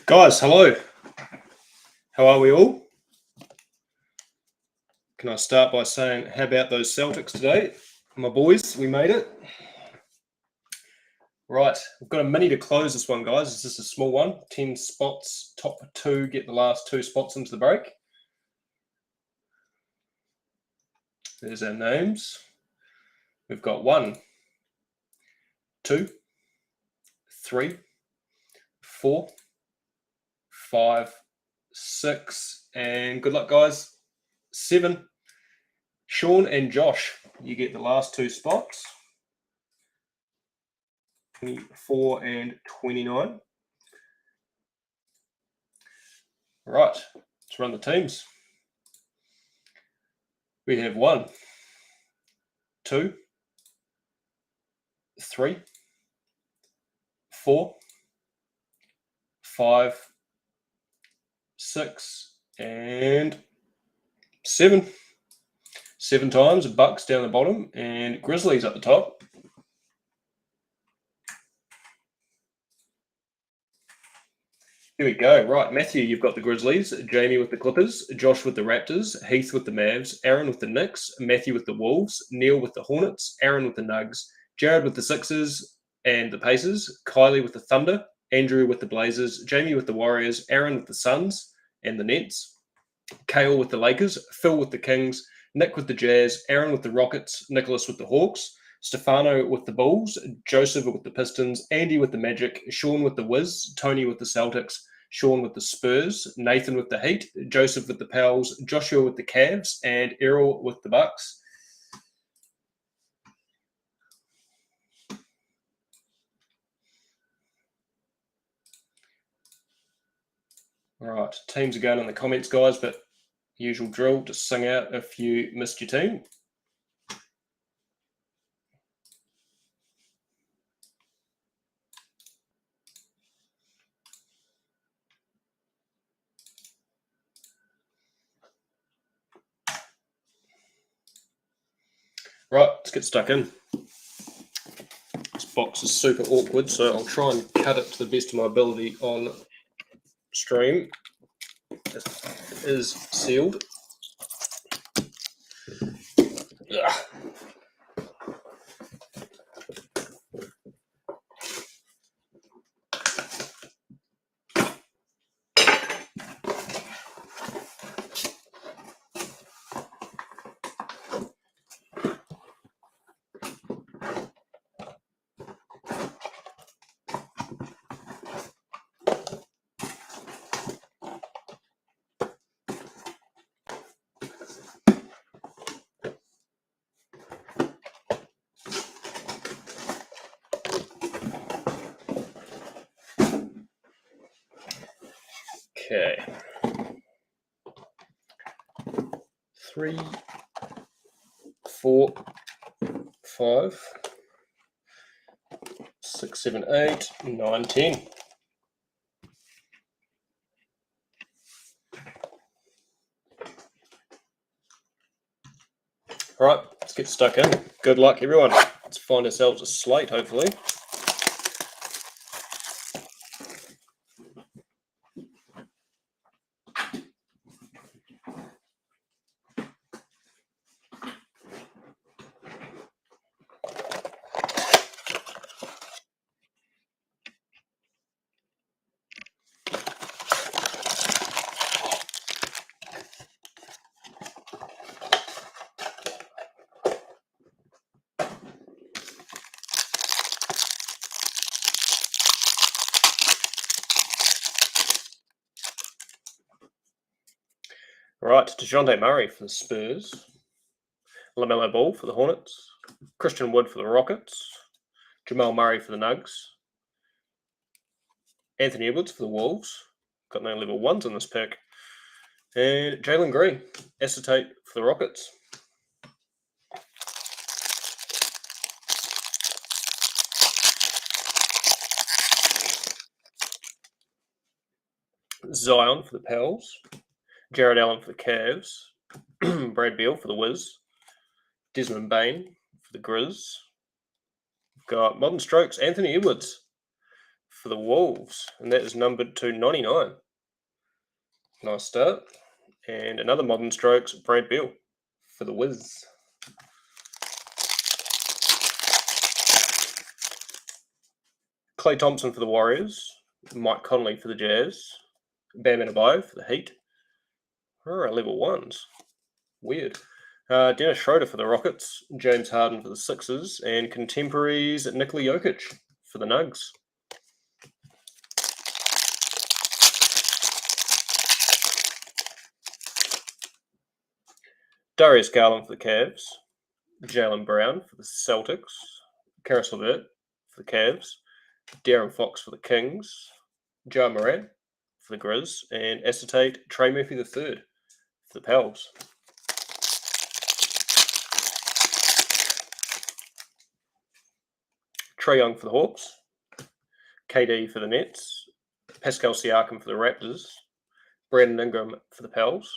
Guys, hello. How are we all? Can I start by saying, how about those Celtics today? My boys, we made it. Right, we've got a mini to close this one, guys. It's just a small one. 10 spots, top 2, get the last 2 spots into the break. There's our names. We've got 1, 2, 3, 4, 5, 6, and good luck, guys. 7. Sean and Josh, you get the last 2 spots. 24 and 29. Right, let's run the teams. We have 1, 2, 3, 4, 5, 6, and 7. 7 times, Bucks down the bottom and Grizzlies up the top. Here we go. Right, Matthew, you've got the Grizzlies, Jamie with the Clippers, Josh with the Raptors, Heath with the Mavs, Aaron with the Knicks, Matthew with the Wolves, Neil with the Hornets, Aaron with the Nugs, Jared with the Sixers and the Pacers, Kylie with the Thunder, Andrew with the Blazers, Jamie with the Warriors, Aaron with the Suns and the Nets, Kale with the Lakers, Phil with the Kings, Nick with the Jazz, Aaron with the Rockets, Nicholas with the Hawks, Stefano with the Bulls, Joseph with the Pistons, Andy with the Magic, Sean with the Wiz, Tony with the Celtics, Sean with the Spurs, Nathan with the Heat, Joseph with the Pels, Joshua with the Cavs, and Errol with the Bucks. All right, teams are going in the comments, guys, but usual drill, just sing out if you missed your team. Right, let's get stuck in. This box is super awkward, so I'll try and cut it to the best of my ability on stream. It is sealed. Ugh. Okay. 3, 4, 5, 6, 7, 8, 9, 10. All right, let's get stuck in. Good luck, everyone. Let's find ourselves a slate, hopefully. Right, DeJounte Murray for the Spurs, LaMelo Ball for the Hornets, Christian Wood for the Rockets, Jamal Murray for the Nugs, Anthony Edwards for the Wolves, got no level 1s in this pick, and Jalen Green, acetate for the Rockets. Zion for the Pels, Jared Allen for the Cavs, Brad Beal for the Wiz, Desmond Bain for the Grizz. We've got Modern Strokes, Anthony Edwards for the Wolves, and that is numbered to 99. Nice start. And another Modern Strokes, Brad Beal for the Wiz. Clay Thompson for the Warriors, Mike Conley for the Jazz, Bam Adebayo for the Heat. Level 1s. Weird. Dennis Schroeder for the Rockets, James Harden for the Sixers, and contemporaries Nikola Jokic for the Nugs. Darius Garland for the Cavs, Jaylen Brown for the Celtics, Karis LeVert for the Cavs, De'Aaron Fox for the Kings, Ja Morant for the Grizz, and acetate Trey Murphy III for the Pels. Trae Young for the Hawks, KD for the Nets, Pascal Siakam for the Raptors, Brandon Ingram for the Pels.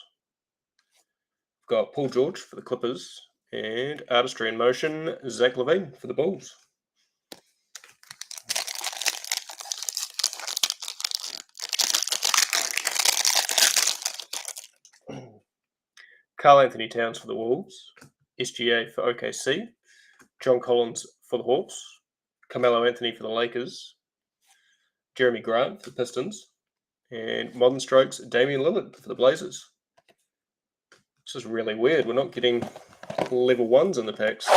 We've got Paul George for the Clippers, and Artistry in Motion, Zach LaVine for the Bulls. Karl Anthony Towns for the Wolves, SGA for OKC, John Collins for the Hawks, Carmelo Anthony for the Lakers, Jeremy Grant for the Pistons, and Modern Strokes, Damian Lillard for the Blazers. This is really weird. We're not getting level 1s in the packs.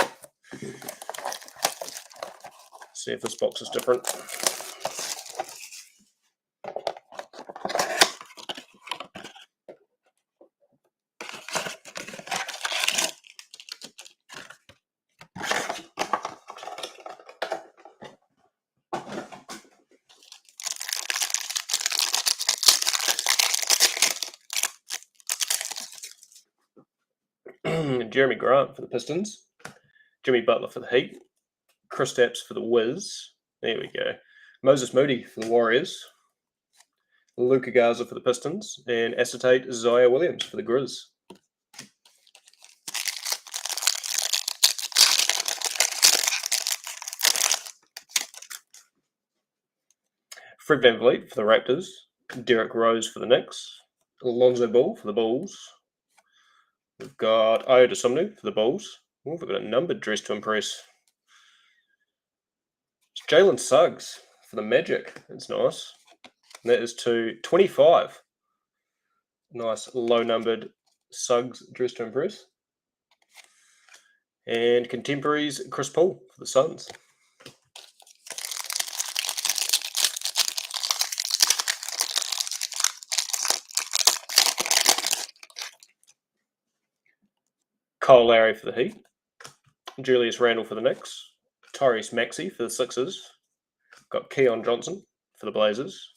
See if this box is different. Jeremy Grant for the Pistons, Jimmy Butler for the Heat, Kristaps for the Wiz. There we go. Moses Moody for the Warriors, Luka Garza for the Pistons, and acetate Zaya Williams for the Grizz. Fred VanVleet for the Raptors, Derrick Rose for the Knicks, Lonzo Ball for the Bulls. We've got Ayo Dosunmu for the Bulls. Oh, we've got a numbered dress to impress. It's Jalen Suggs for the Magic. That's nice. And that is to 25. Nice low-numbered Suggs dress to impress. And contemporaries Chris Paul for the Suns. Kyle Lowry for the Heat, Julius Randle for the Knicks, Tyrese Maxey for the Sixers, got Keon Johnson for the Blazers,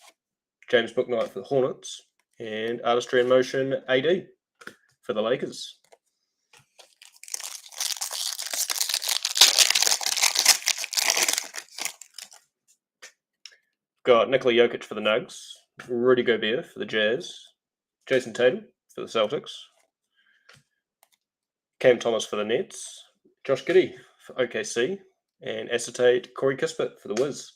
James Bouknight for the Hornets, and Artistry in Motion AD for the Lakers. Got Nikola Jokic for the Nugs, Rudy Gobert for the Jazz, Jason Tatum for the Celtics, Cam Thomas for the Nets, Josh Giddey for OKC, and acetate Corey Kispert for the Wiz.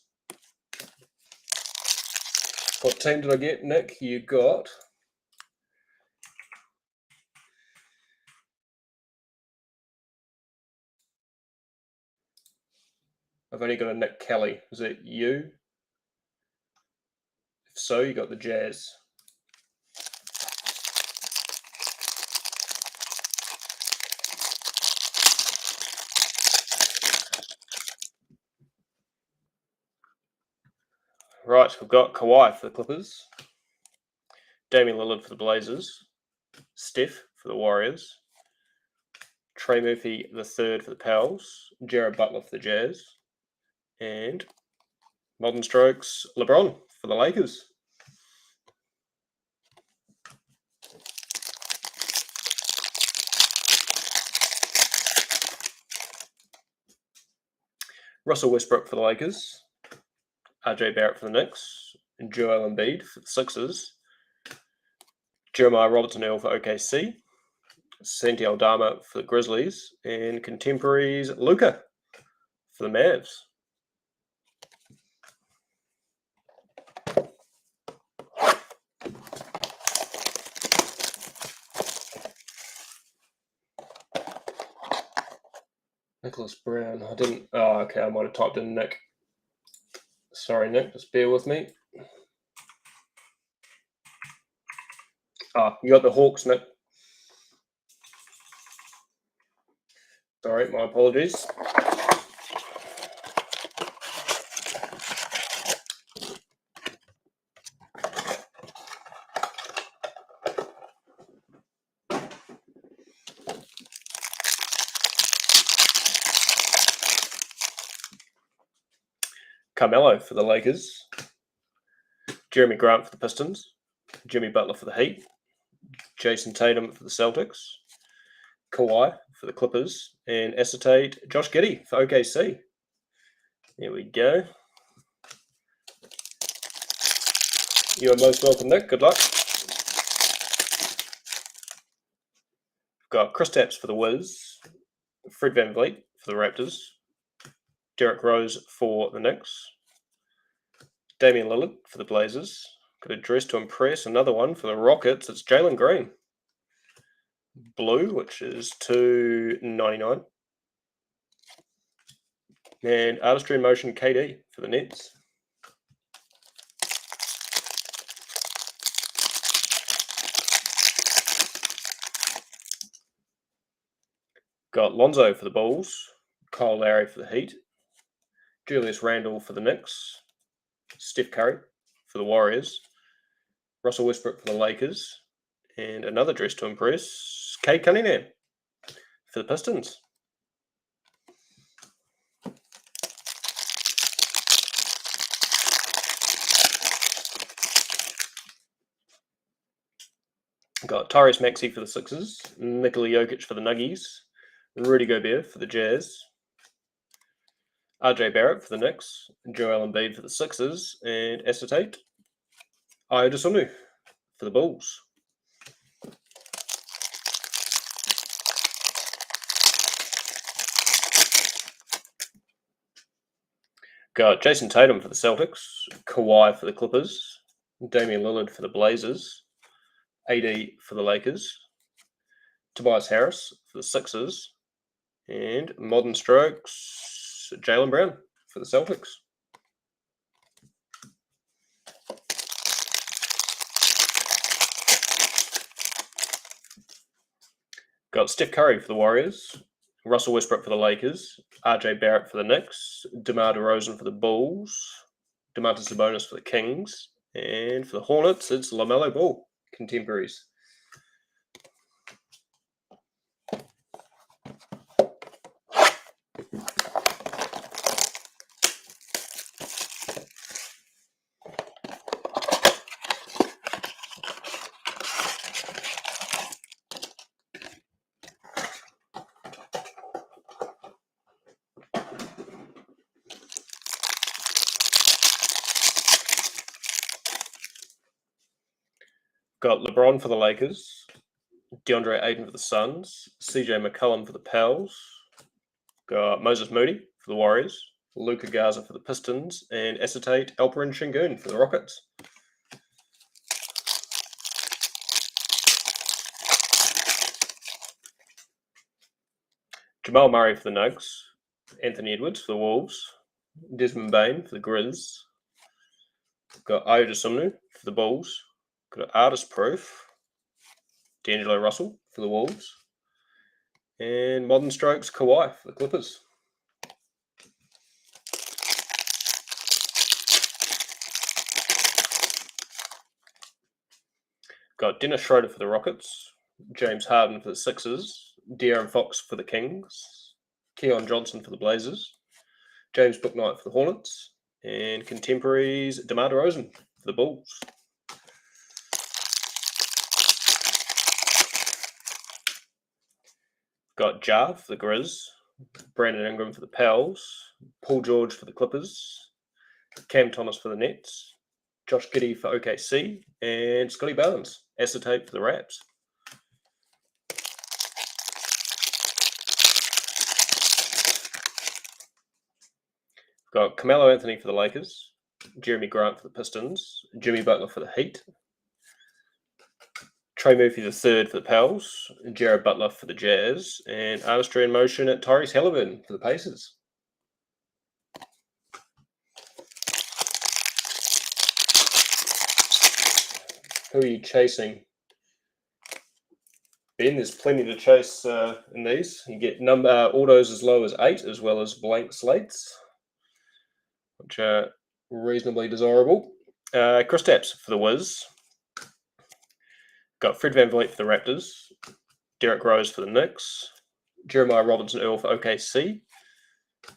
What team did I get, Nick? You got... I've only got a Nick Kelly. Is that you? If so, you got the Jazz. Right, we've got Kawhi for the Clippers, Damian Lillard for the Blazers, Steph for the Warriors, Trey Murphy III for the Pels, Jared Butler for the Jazz, and Modern Strokes LeBron for the Lakers. Russell Westbrook for the Lakers, RJ Barrett for the Knicks, and Joel Embiid for the Sixers, Jeremiah Robertson-Earl for OKC, Santi Aldama for the Grizzlies, and contemporaries Luka for the Mavs. Nicholas Brown. I didn't. Oh, okay. I might have typed in Nick. Sorry, Nick. Just bear with me. You got the Hawks, Nick. Sorry, my apologies. Carmelo for the Lakers. Jeremy Grant for the Pistons. Jimmy Butler for the Heat. Jason Tatum for the Celtics. Kawhi for the Clippers. And acetate Josh Giddey for OKC. There we go. You are most welcome, Nick. Good luck. We've got Chris Tapps for the Wiz. Fred VanVleet for the Raptors. Derrick Rose for the Knicks. Damian Lillard for the Blazers. Got a dress to impress. Another one for the Rockets. It's Jalen Green. Blue, which is $2.99. And Artistry in Motion KD for the Nets. Got Lonzo for the Bulls. Kyle Lowry for the Heat. Julius Randle for the Knicks. Steph Curry for the Warriors. Russell Westbrook for the Lakers. And another dress to impress, Cade Cunningham for the Pistons. Got Tyrese Maxey for the Sixers. Nikola Jokic for the Nuggies. Rudy Gobert for the Jazz. RJ Barrett for the Knicks. Joel Embiid for the Sixers. And acetate Ayo Dosunmu for the Bulls. Got Jason Tatum for the Celtics. Kawhi for the Clippers. Damian Lillard for the Blazers. AD for the Lakers. Tobias Harris for the Sixers. And Modern Strokes, Jaylen Brown for the Celtics. Got Steph Curry for the Warriors. Russell Westbrook for the Lakers. RJ Barrett for the Knicks. DeMar DeRozan for the Bulls. Domantas Sabonis for the Kings. And for the Hornets, it's LaMelo Ball, contemporaries. Got LeBron for the Lakers. DeAndre Ayton for the Suns. CJ McCollum for the Pels. Got Moses Moody for the Warriors. Luka Garza for the Pistons. And acetate Alperen Sengun for the Rockets. Jamal Murray for the Nugs. Anthony Edwards for the Wolves. Desmond Bain for the Grizz. Got Ayo Dosunmu for the Bulls. Got Artist Proof. D'Angelo Russell for the Wolves. And Modern Strokes Kawhi for the Clippers. Got Dennis Schroeder for the Rockets. James Harden for the Sixers. De'Aaron Fox for the Kings. Keon Johnson for the Blazers. James Bouknight for the Hornets. And contemporaries DeMar DeRozan for the Bulls. Got Ja for the Grizz. Brandon Ingram for the Pels. Paul George for the Clippers. Cam Thomas for the Nets. Josh Giddey for OKC. And Scotty Barnes, acetate for the Raps. Got Carmelo Anthony for the Lakers. Jeremy Grant for the Pistons. Jimmy Butler for the Heat. Trey Murphy III for the Pels, Jared Butler for the Jazz, and artistry in motion at Tyrese Halliburton for the Pacers. Who are you chasing? Ben, there's plenty to chase in these. You get autos as low as 8, as well as blank slates, which are reasonably desirable. Kristaps for the Wiz. Got Fred VanVleet for the Raptors, Derrick Rose for the Knicks, Jeremiah Robinson-Earl for OKC,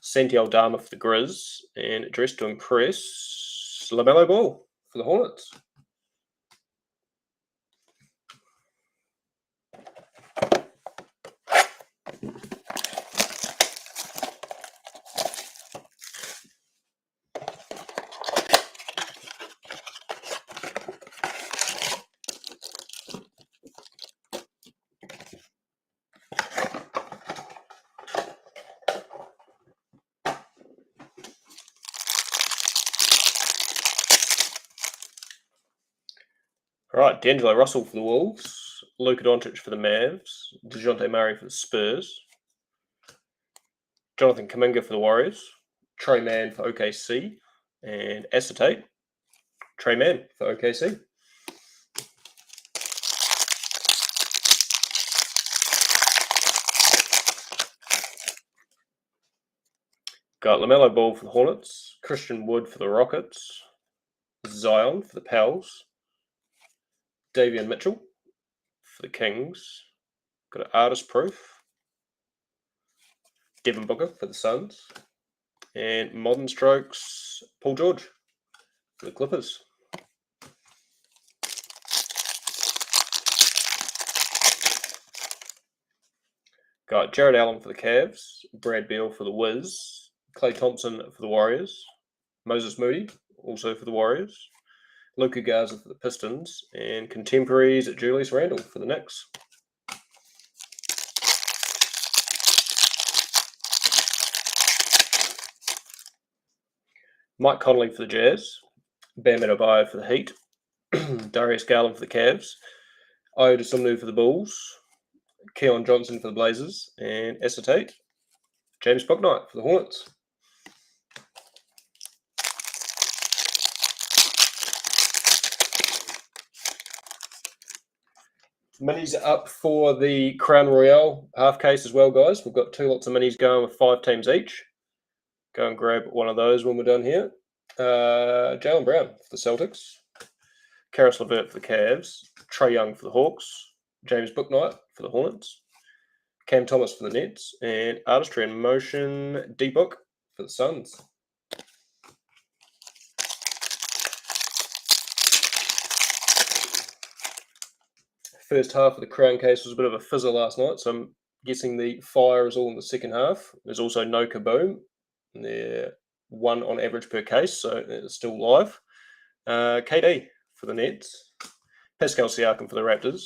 Santi Aldama for the Grizz, and dressed to impress, LaMelo Ball for the Hornets. All right, D'Angelo Russell for the Wolves, Luka Doncic for the Mavs, DeJounte Murray for the Spurs, Jonathan Kuminga for the Warriors, Trey Mann for OKC, and Acetate, Trey Mann for OKC. Got LaMelo Ball for the Hornets, Christian Wood for the Rockets, Zion for the Pels, Davion Mitchell for the Kings. Got an artist proof, Devin Booker for the Suns, and Modern Strokes, Paul George for the Clippers. Got Jared Allen for the Cavs, Brad Beal for the Wiz, Klay Thompson for the Warriors, Moses Moody also for the Warriors, Luka Garza for the Pistons, and contemporaries Julius Randle for the Knicks. Mike Conley for the Jazz, Bam Adebayo for the Heat, Darius Garland for the Cavs, Ayo Dosunmu for the Bulls, Keon Johnson for the Blazers, and Acetate, James Bouknight for the Hornets. Minis are up for the Crown Royale half case as well, guys. We've got 2 lots of minis going with 5 teams each. Go and grab one of those when we're done here. Jaylen Brown for the Celtics, Karis LeVert for the Cavs, Trae Young for the Hawks, James Bouknight for the Hornets, Cam Thomas for the Nets, and artistry in motion, D-Book for the Suns. First half of the Crown case was a bit of a fizzer last night, so I'm guessing the fire is all in the second half. There's also no kaboom. They're 1 on average per case, so it's still live. KD for the Nets, Pascal Siakam for the Raptors,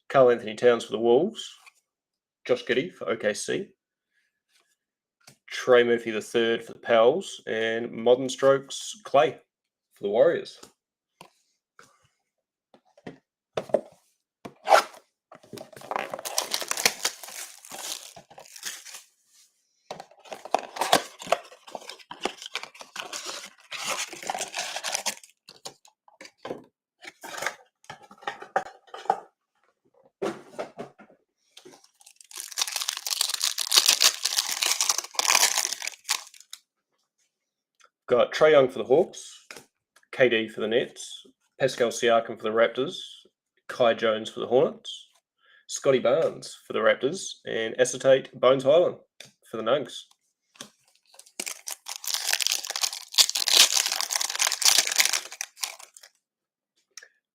Karl Anthony Towns for the Wolves, Josh Giddey for OKC, Trey Murphy III for the Pels, and Modern Strokes Klay for the Warriors. Got Trae Young for the Hawks, KD for the Nets, Pascal Siakam for the Raptors, Kai Jones for the Hornets, Scotty Barnes for the Raptors, and Acetate Bones Highland for the Nugs.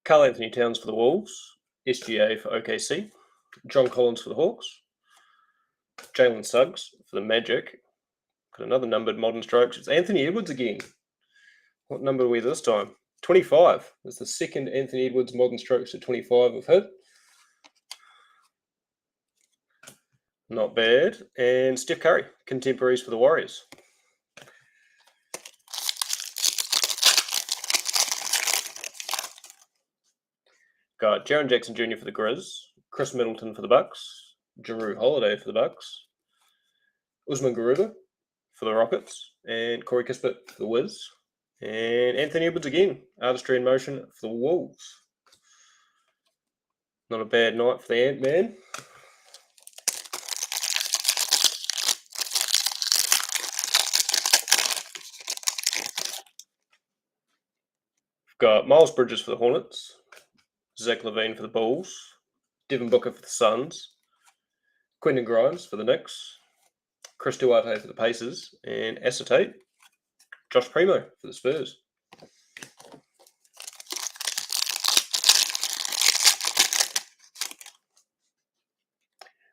Karl Anthony Towns for the Wolves, SGA for OKC, John Collins for the Hawks, Jalen Suggs for the Magic. Got another numbered Modern Strokes. It's Anthony Edwards again. What number are we this time? 25. It's the second Anthony Edwards Modern Strokes at 25 we've hit. Not bad. And Steph Curry, contemporaries for the Warriors. Got Jaren Jackson Jr. for the Grizz, Chris Middleton for the Bucks, Jrue Holiday for the Bucks, Usman Garuba for the Rockets, and Corey Kispert for the Wiz, and Anthony Edwards again, Artistry in Motion for the Wolves. Not a bad night for the Ant-Man. Got Miles Bridges for the Hornets, Zach LaVine for the Bulls, Devin Booker for the Suns, Quentin Grimes for the Knicks, Chris Duarte for the Pacers, and Acetate, Josh Primo for the Spurs.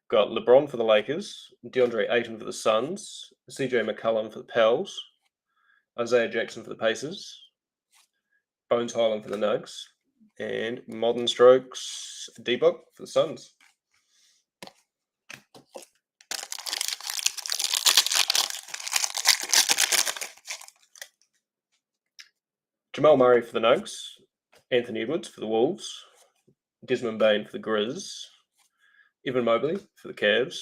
Got LeBron for the Lakers, DeAndre Ayton for the Suns, CJ McCollum for the Pels, Isaiah Jackson for the Pacers, Bones Highland for the Nugs, and Modern Strokes D-Book for the Suns. Jamal Murray for the Nugs, Anthony Edwards for the Wolves, Desmond Bain for the Grizz, Evan Mobley for the Cavs,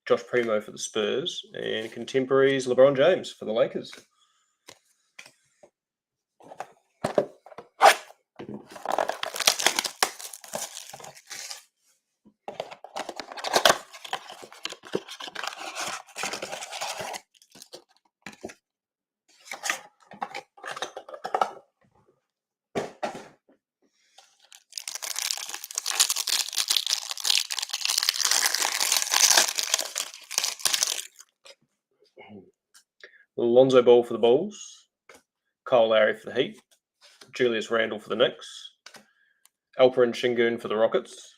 Josh Primo for the Spurs, and contemporaries LeBron James for the Lakers. Lonzo Ball for the Bulls, Kyle Lowry for the Heat, Julius Randle for the Knicks, Alperen Sengun for the Rockets,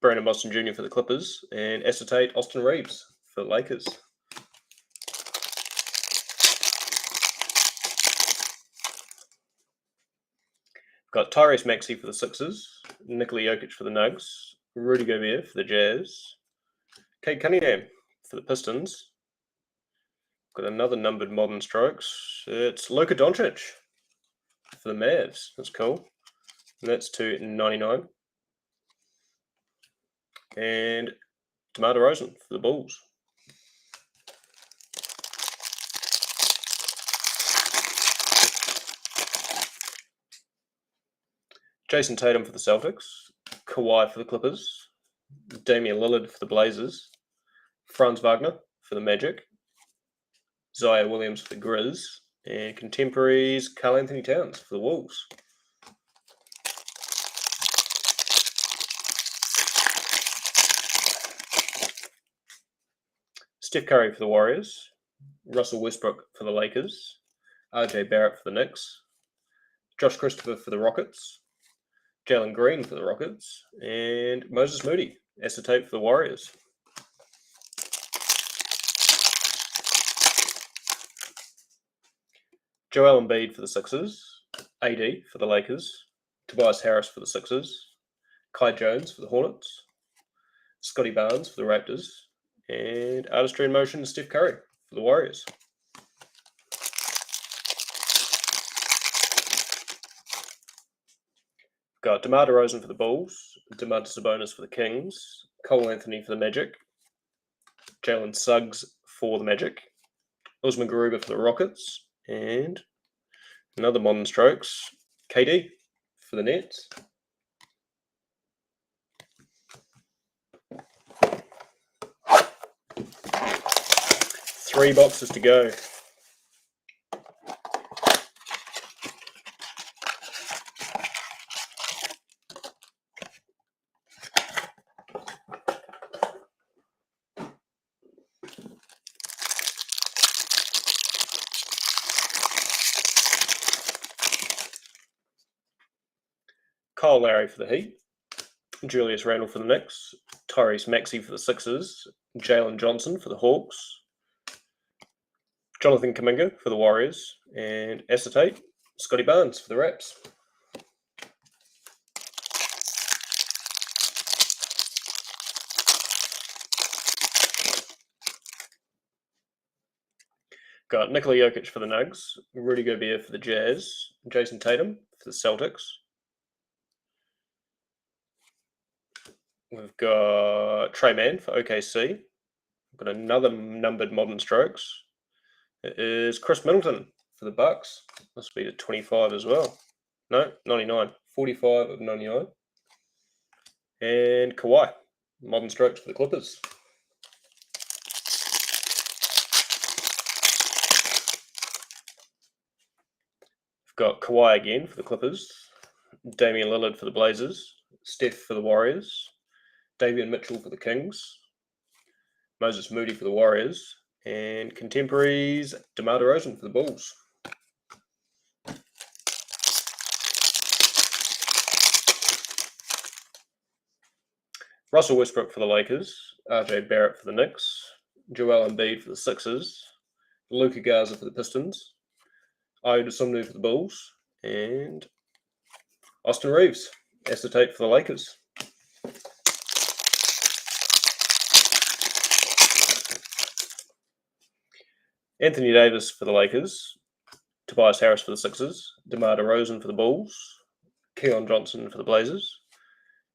Brandon Boston Jr. for the Clippers, and Acetate Austin Reeves for the Lakers. Got Tyrese Maxey for the Sixers, Nikola Jokic for the Nugs, Rudy Gobert for the Jazz, Cade Cunningham for the Pistons. Got another numbered Modern Strokes. It's Luka Doncic for the Mavs. That's cool. And that's to 99. And DeMar DeRozan for the Bulls. Jason Tatum for the Celtics, Kawhi for the Clippers, Damian Lillard for the Blazers, Franz Wagner for the Magic, Zaya Williams for the Grizz, and contemporaries Karl Anthony Towns for the Wolves. Steph Curry for the Warriors, Russell Westbrook for the Lakers, RJ Barrett for the Knicks, Josh Christopher for the Rockets, Jalen Green for the Rockets, and Moses Moody, Acetate for the Warriors. Joel Embiid for the Sixers, AD for the Lakers, Tobias Harris for the Sixers, Kai Jones for the Hornets, Scotty Barnes for the Raptors, and Artistry in Motion Steph Curry for the Warriors. Got DeMar DeRozan for the Bulls, Domantas Sabonis for the Kings, Cole Anthony for the Magic, Jalen Suggs for the Magic, Usman Garuba for the Rockets, and another Modern Strokes, KD for the Nets. Three boxes to go. Kyle Lowry for the Heat, Julius Randle for the Knicks, Tyrese Maxey for the Sixers, Jalen Johnson for the Hawks, Jonathan Kuminga for the Warriors, and Acetate, Scotty Barnes for the Raps. Got Nikola Jokic for the Nugs, Rudy Gobert for the Jazz, Jason Tatum for the Celtics, We've got Trey Mann for OKC. We've got another numbered Modern Strokes. It is Chris Middleton for the Bucks. Must be to 25 as well. No, 99. 45 of 99. And Kawhi. Modern Strokes for the Clippers. We've got Kawhi again for the Clippers. Damian Lillard for the Blazers. Steph for the Warriors. Davion Mitchell for the Kings. Moses Moody for the Warriors. And contemporaries, DeMar DeRozan for the Bulls. Russell Westbrook for the Lakers. RJ Barrett for the Knicks. Joel Embiid for the Sixers. Luka Garza for the Pistons. Ayo Dosunmu for the Bulls. And Austin Reeves, acetate for the Lakers. Anthony Davis for the Lakers. Tobias Harris for the Sixers. DeMar DeRozan for the Bulls. Keon Johnson for the Blazers.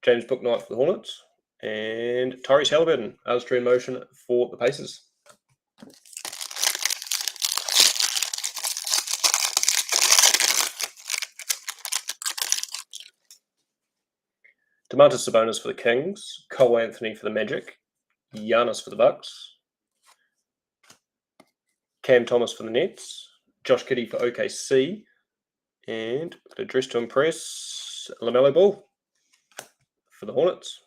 James Bouknight for the Hornets. And Tyrese Halliburton, artistry in motion for the Pacers. Domantas Sabonis for the Kings. Cole Anthony for the Magic. Giannis for the Bucks. Cam Thomas for the Nets. Josh Giddey for OKC. And a dress to impress, LaMelo Ball for the Hornets.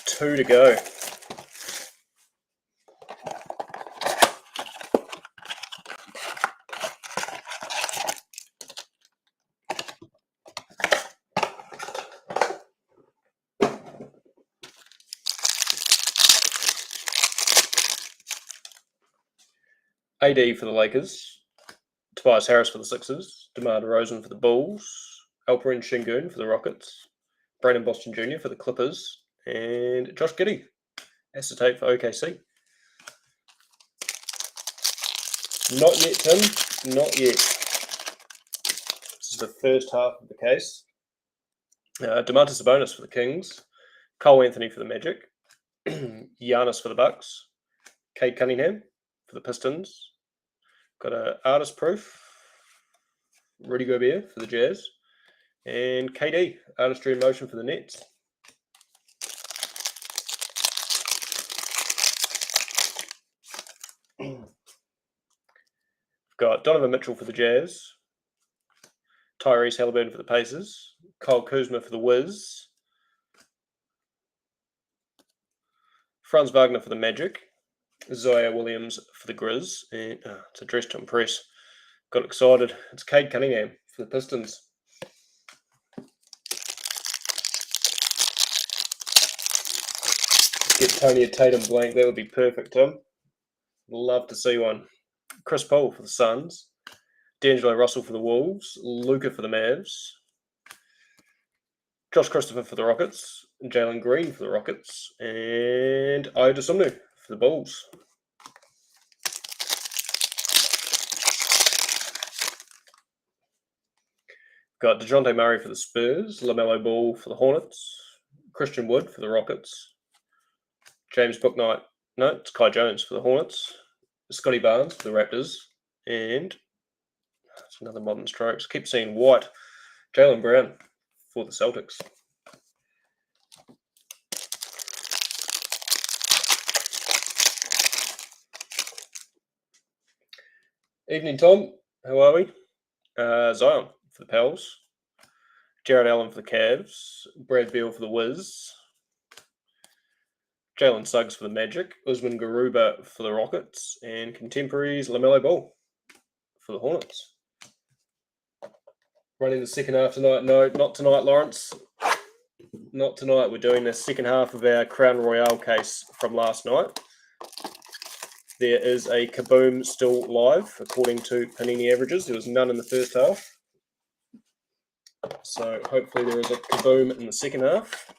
2 to go. AD for the Lakers. Tobias Harris for the Sixers. DeMar DeRozan for the Bulls. Alperen Şengün for the Rockets. Brandon Boston Jr. for the Clippers. And Josh Giddey, acetate for OKC. Not yet, Tim. Not yet. This is the first half of the case. Domantas Sabonis for the Kings. Cole Anthony for the Magic. Giannis for the Bucks. Cade Cunningham for the Pistons. Got an artist proof. Rudy Gobert for the Jazz. And KD, artistry in motion for the Nets. Got Donovan Mitchell for the Jazz. Tyrese Halliburton for the Pacers. Kyle Kuzma for the Wiz. Franz Wagner for the Magic. Zaire Williams for the Grizz. And it's a dress to impress. Got excited. It's Cade Cunningham for the Pistons. Get Tony a Tatum blank. That would be perfect, Tim. Love to see one. Chris Paul for the Suns. D'Angelo Russell for the Wolves. Luka for the Mavs. Josh Christopher for the Rockets. Jalen Green for the Rockets. And Ayo Dosunmu for the Bulls. Got DeJounte Murray for the Spurs. LaMelo Ball for the Hornets. Christian Wood for the Rockets. James Bouknight. No, it's Kai Jones for the Hornets. Scotty Barnes for the Raptors. And that's another Modern Strokes. Keep seeing white. Jaylen Brown for the Celtics. Evening, Tom. How are we? Zion for the Pels. Jared Allen for the Cavs. Brad Beal for the Wiz. Jalen Suggs for the Magic. Usman Garuba for the Rockets. And contemporaries, LaMelo Ball for the Hornets. Running the second half tonight. No, not tonight, Lawrence. Not tonight. We're doing the second half of our Crown Royale case from last night. There is a Kaboom still live, according to Panini averages. There was none in the first half. So hopefully there is a Kaboom in the second half.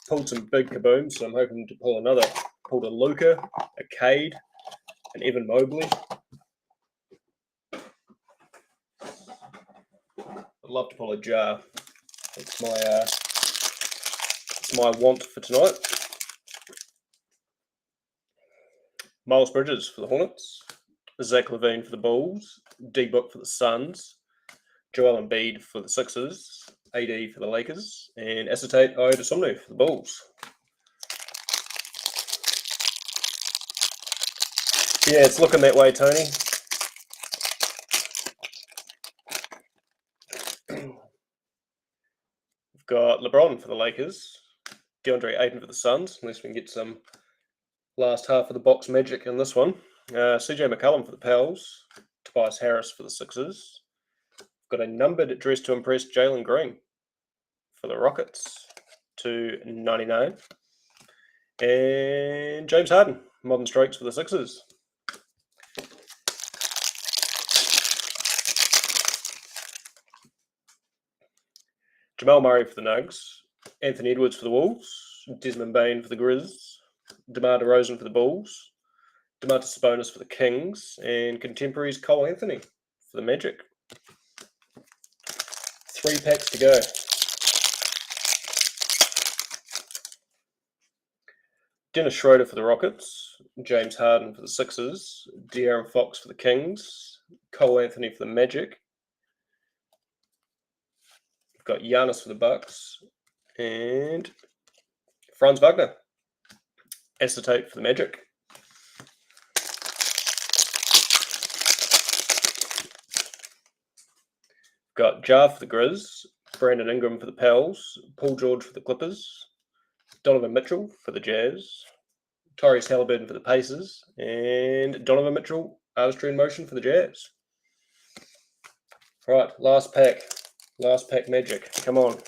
Pulled some big Kabooms, so I'm hoping to pull another. Pulled a Luka, a Cade, an Evan Mobley. I'd love to pull a jar. It's my want for tonight. Miles Bridges for the Hornets, Zach LaVine for the Bulls, D-Book for the Suns, Joel Embiid for the Sixers, AD for the Lakers, and Acetate Iodosomnu for the Bulls. Yeah, it's looking that way, Tony. We've got LeBron for the Lakers, DeAndre Ayton for the Suns, unless we can get some last half of the box magic in this one. CJ McCollum for the Pels, Tobias Harris for the Sixers. We've got a numbered dress to impress Jalen Green for the Rockets, /99. And James Harden, modern strokes for the Sixers. Jamal Murray for the Nugs, Anthony Edwards for the Wolves, Desmond Bain for the Grizz, DeMar DeRozan for the Bulls, Domantas Sabonis for the Kings, and contemporaries Cole Anthony for the Magic. 3 packs to go. Dennis Schroeder for the Rockets, James Harden for the Sixers, De'Aaron Fox for the Kings, Cole Anthony for the Magic. We've got Giannis for the Bucks, and Franz Wagner, Acetate for the Magic. Got Jar for the Grizz, Brandon Ingram for the Pels, Paul George for the Clippers, Donovan Mitchell for the Jazz, Tyrese Halliburton for the Pacers, and Donovan Mitchell, artistry in motion for the Jazz. Right, last pack magic. Come on.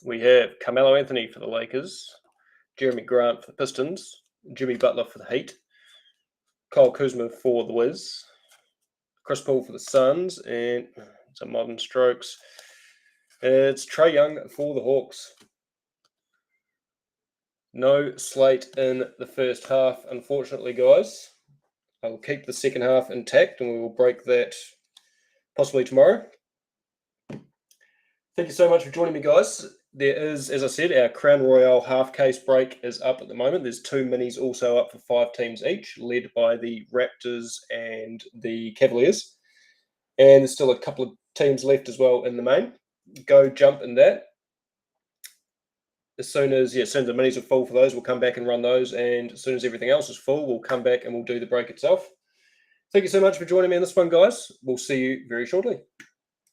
We have Carmelo Anthony for the Lakers, Jeremy Grant for the Pistons, Jimmy Butler for the Heat, Kyle Kuzma for the Wiz, Chris Paul for the Suns, and some modern strokes. It's Trae Young for the Hawks. No slate in the first half, unfortunately, guys. I will keep the second half intact, and we will break that possibly tomorrow. Thank you so much for joining me, guys. There is, as I said, our Crown Royale half case break is up at the moment. There's 2 minis also up for 5 teams each, led by the Raptors and the Cavaliers. And there's still a couple of teams left as well in the main. Go jump in that. As soon as the minis are full for those, we'll come back and run those. And as soon as everything else is full, we'll come back and we'll do the break itself. Thank you so much for joining me in this one, guys. We'll see you very shortly.